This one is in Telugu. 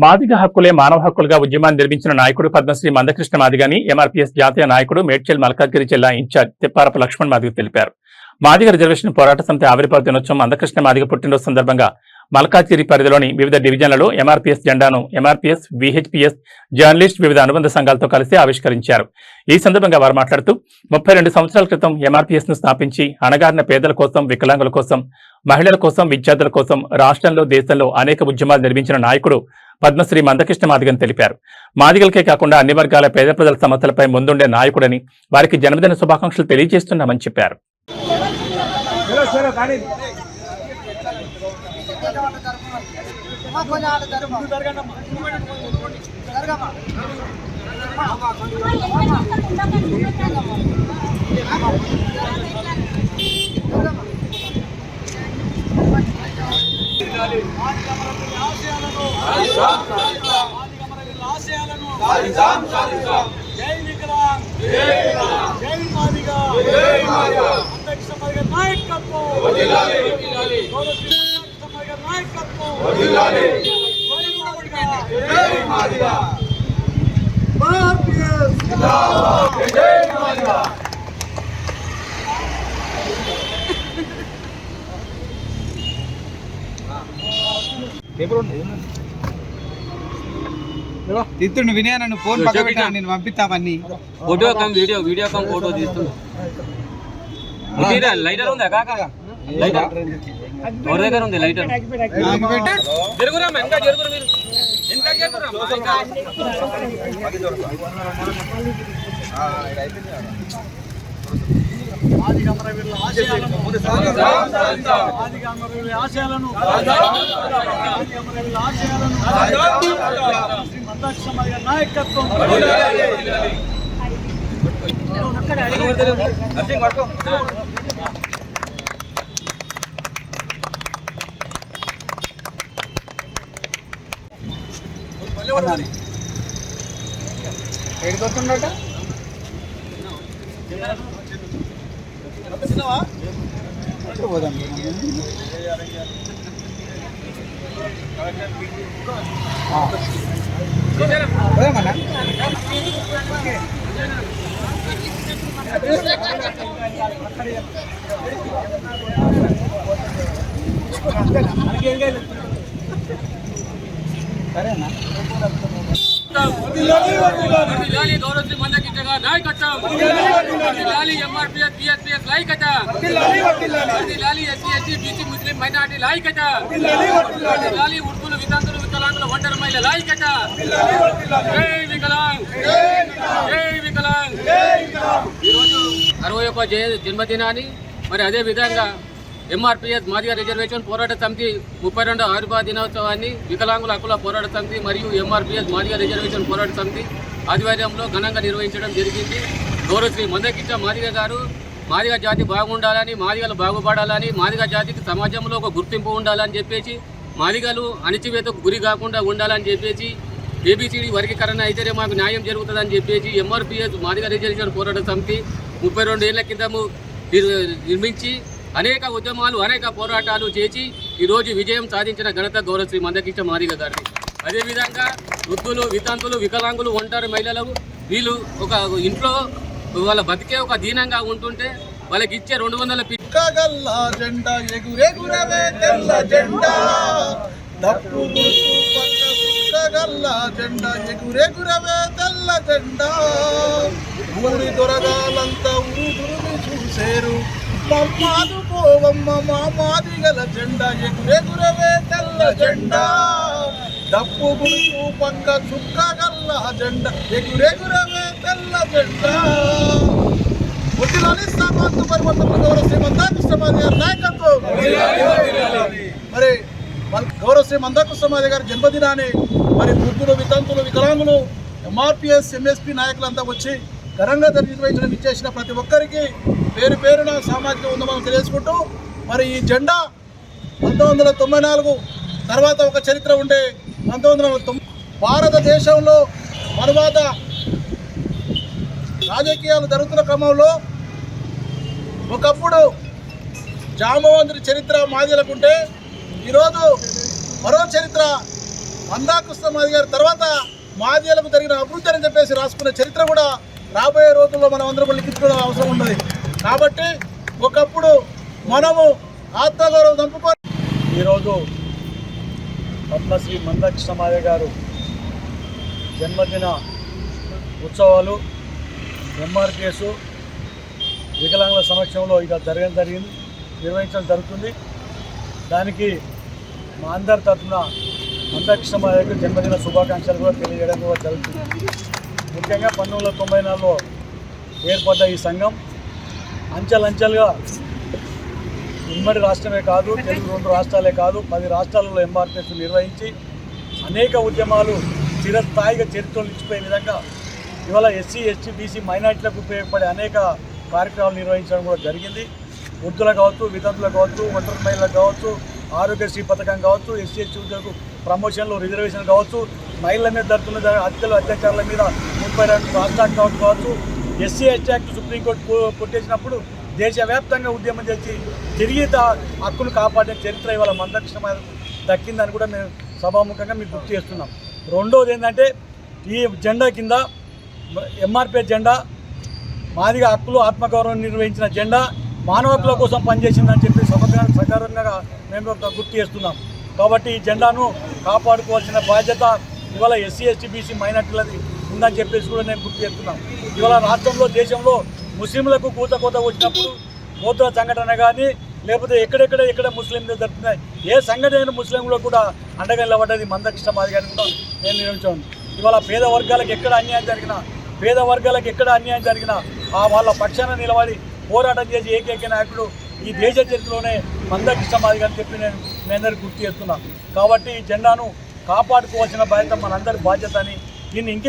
మాదిగ హక్కులే మానవ హక్కులుగా ఉద్యమాన్ని నిర్మించిన నాయకుడు పద్మశ్రీ మందకృష్ణ మాదిగని ఎంఆర్పీఎస్ జాతీయ నాయకుడు మేడ్చల్ మల్కాజ్గిరి జిల్లా ఇన్ఛార్జ్ తిప్పారపు లక్ష్మణ్ మాదిగ తెలిపారు. మాదిగ రిజర్వేషన్ పోరాట సమితి ఆవిర్భావ దినోత్సవం మందకృష్ణ మాదిగ పుట్టినరోజు సందర్భంగా మల్కాజ్గిరి పరిధిలోని వివిధ డివిజన్లలో ఎంఆర్పీఎస్ జెండాను ఎంఆర్పీఎస్, విహెచ్పీఎస్, జర్నలిస్ట్ వివిధ అనుబంధ సంఘాలతో కలిసి ఆవిష్కరించారు. ఈ సందర్భంగా వారు మాట్లాడుతూ 32 సంవత్సరాల క్రితం ఎంఆర్పీఎస్ ను స్థాపించి అణగారిన పేదల కోసం, వికలాంగుల కోసం, మహిళల కోసం, విద్యార్థుల కోసం రాష్ట్రంలో, దేశంలో అనేక ఉద్యమాలు నిర్మించిన నాయకుడు పద్మశ్రీ మందకృష్ణ మాదిగని తెలిపారు. మాదిగలకే కాకుండా అన్ని వర్గాల పేద ప్రజల సమస్యలపై ముందుండే నాయకుడని, వారికి జన్మదిన శుభాకాంక్షలు తెలియజేస్తున్నామని చెప్పారు. జై వికలాంగ్, జై మాదిగా, నాయకత్వం తీస్తుండు వినయా, నన్ను ఫోన్ పక్క పెట్టా, నేను పంపిస్తామని photo cum video cum photo తీస్తుండు. లైటర్ ఉందా కాకా? లైటర్ ఎవరి దగ్గర ఉంది? లైటర్ జరుగురా, ఇంకా జరుగురా, మీరు ఎంత జరుగురా. నాయకత్వం ఎడుకొస్తుండట పోదాం. పోదామన్నా సరేనా? గౌరవశ్రీ మందకృష్ణ నాయకత్వం, ఎంఆర్పీఎస్, బిఎస్పీఎస్ లైకత, ఎస్సీ, ఎస్టీ, బీసీ, ముస్లిం మైనార్టీ లైకత, ఉర్దులు, వితంతులు, వికలాంగుల, ఒంటరి మహిళ లైకత. జై వికలాంగ్, జై వికలాంగ్. ఈరోజు 61వ జన్మదినాన్ని, మరి అదే విధంగా ఎంఆర్పీఎస్ మాదిగ రిజర్వేషన్ పోరాట సమితి 32వ ఆవిర్భావ దినోత్సవాన్ని వికలాంగుల హక్కుల పోరాట సమితి మరియు ఎంఆర్పీఎస్ మాదిగ రిజర్వేషన్ పోరాట సమితి ఆధ్వర్యంలో ఘనంగా నిర్వహించడం జరిగింది. గౌరవశ్రీ మందకృష్ణ మాదిగ గారు మాదిగ జాతి బాగుండాలని, మాదిగలు బాగుపడాలని, మాదిగ జాతికి సమాజంలో ఒక గుర్తింపు ఉండాలని చెప్పేసి, మాదిగలు అణిచివేతకు గురి కాకుండా ఉండాలని చెప్పేసి, ఏబిసిడి వర్గీకరణ అయితేనే మాకు న్యాయం జరుగుతుందని చెప్పేసి ఎంఆర్పీఎస్ మాదిగ రిజర్వేషన్ పోరాట సమితి 32 ఏళ్ల క్రితము నిర్మించి అనేక ఉద్యమాలు, అనేక పోరాటాలు చేసి ఈరోజు విజయం సాధించిన ఘనత గౌరవశ్రీ మందకృష్ణ మాదిగ గారిని. అదేవిధంగా వృద్ధులు, వితంతులు, వికలాంగులు, ఒంటరి మహిళలు వీళ్ళు ఒక ఇంట్లో వాళ్ళ బతికే ఒక దీనంగా ఉంటుంటే వాళ్ళకి ఇచ్చే 200 జెండా ఎగురెగురవే తెల్ల జెండా, డప్పు జెండా ఎగురెగురవే తెల్ల జెండా, ఊరి దొరగాలంతా ఊరుని చూసేరు, మమ్మాదుకోవమ్మ మా మాదిగల జెండా ఎగురెగురవే తెల్ల జెండా, డప్పు గుర్తు పక్క చుక్కగల్ల జెండా ఎగురెగురవే తెల్ల జెండా. ఒట్టిలోని సామాన్య పరివర్తన గౌరవశ్రీ మందకృష్ణ మాదిగ గారి నాయకత్వం. మరి గౌరవశ్రీ మందకృష్ణ మాదిగ గారి జన్మదినాన్ని మరి వృద్ధులు, వితంతులు, వికలాంగులు, ఎంఆర్పీఎస్, ఎంఎస్పీ నాయకులంతా వచ్చి ఘనంగా నిర్వహించడం ఇచ్చేసిన ప్రతి ఒక్కరికి పేరు పేరున సామాజిక ఉందామని తెలియజేసుకుంటూ, మరి ఈ జెండా 1994 తర్వాత ఒక చరిత్ర ఉండే 1990 భారతదేశంలో మనువాద రాజకీయాలు జరుగుతున్న క్రమంలో ఒకప్పుడు జాంబవంతుడి చరిత్ర మాదిగలకుంటే ఈరోజు మరో చరిత్ర మందాకృష్ణ మాది గారి తర్వాత మాదిగలకు జరిగిన అభివృద్ధి అని చెప్పేసి రాసుకునే చరిత్ర కూడా రాబోయే రోజుల్లో మనం అందరం లిఖించుకోవడం అవసరం ఉన్నది. కాబట్టి ఒకప్పుడు మనము ఆత్మగౌరవం చంపుకొని ఈరోజు పద్మశ్రీ మందాకృష్ణ మాదిగ గారు జన్మదిన ఉత్సవాలు ఎంఆర్పిఎస్ వికలాంగుల సమక్షంలో ఇక నిర్వహించడం జరుగుతుంది. దానికి మా అందరి తరఫున మందాకృష్ణ మాదిగ జన్మదిన శుభాకాంక్షలు కూడా తెలియజేయడం కూడా జరుగుతుంది. ముఖ్యంగా 1994లో ఏర్పడ్డ ఈ సంఘం అంచెలంచెలుగా ఉమ్మడి రాష్ట్రమే కాదు, తెలుగు 2 రాష్ట్రాలే కాదు, 10 రాష్ట్రాలలో ఎంఆర్పిఎస్ నిర్వహించి అనేక ఉద్యమాలు చిరస్థాయిగా చరిత్రలు నిలిచిపోయే విధంగా ఇవాళ ఎస్సీ, ఎస్టీ, బీసీ మైనార్టీలకు ఉపయోగపడే అనేక కార్యక్రమాలు నిర్వహించడం కూడా జరిగింది. వృద్ధులకు కావచ్చు, వితంతులకు కావచ్చు, ఒంటరి మహిళలకు కావచ్చు, ఆరోగ్యశ్రీ పథకం కావచ్చు, ఎస్సీ, ఎస్టీ ఉద్యోగులకు ప్రమోషన్లు, రిజర్వేషన్ కావచ్చు, మహిళల మీద జరుగుతున్న హత్యలు, అత్యాచారాల మీద 32 రాష్ట్రాలు కావచ్చు, ఎస్సీ, ఎస్టీ యాక్ట్ సుప్రీంకోర్టు కొట్టేసినప్పుడు దేశవ్యాప్తంగా ఉద్యమం చేసి తిరిగి హక్కును కాపాడే చరిత్ర ఇవాళ మందాకృష్ణ మాదిగకు దక్కిందని కూడా మేము సభాముఖంగా మీకు గుర్తు చేస్తున్నాం. రెండోది ఏంటంటే ఈ జెండా కింద ఎంఆర్పిఎస్ జెండా మాదిగ హక్కులు ఆత్మగౌరవం నిర్వహించిన జెండా మానవ హక్కుల కోసం పనిచేసిందని చెప్పి సకారంగా మేము గుర్తు చేస్తున్నాం. కాబట్టి ఈ జెండాను కాపాడుకోవాల్సిన బాధ్యత ఇవాళ ఎస్సీ, ఎస్టీ, బీసీ మైనార్టీలది ఉందని చెప్పేసి కూడా నేను గుర్తు చేస్తున్నాం. ఇవాళ రాష్ట్రంలో, దేశంలో ముస్లింలకు కూత వచ్చినప్పుడు గోత్ర సంఘటన కానీ లేకపోతే ఎక్కడ ముస్లింలు జరుగుతున్నాయి, ఏ సంఘటన ముస్లింలో కూడా అండగా నిలబడ్డది మందాకృష్ణ మాదిగ గారిని కూడా నేను నిర్వహించాను. ఇవాళ పేద వర్గాలకు ఎక్కడ అన్యాయం జరిగినా వాళ్ళ పక్షాన నిలబడి పోరాటం చేసి ఏకైక నాయకుడు ఈ దేశ చరిత్రలోనే మందాకృష్ణ మాదిగ అని చెప్పి నేను మీ అందరికీ గుర్తు చేస్తున్నా. కాబట్టి ఈ జెండాను కాపాడుకోవాల్సిన బాధ్యత మనందరి బాధ్యత అని దీన్ని ఇంకింత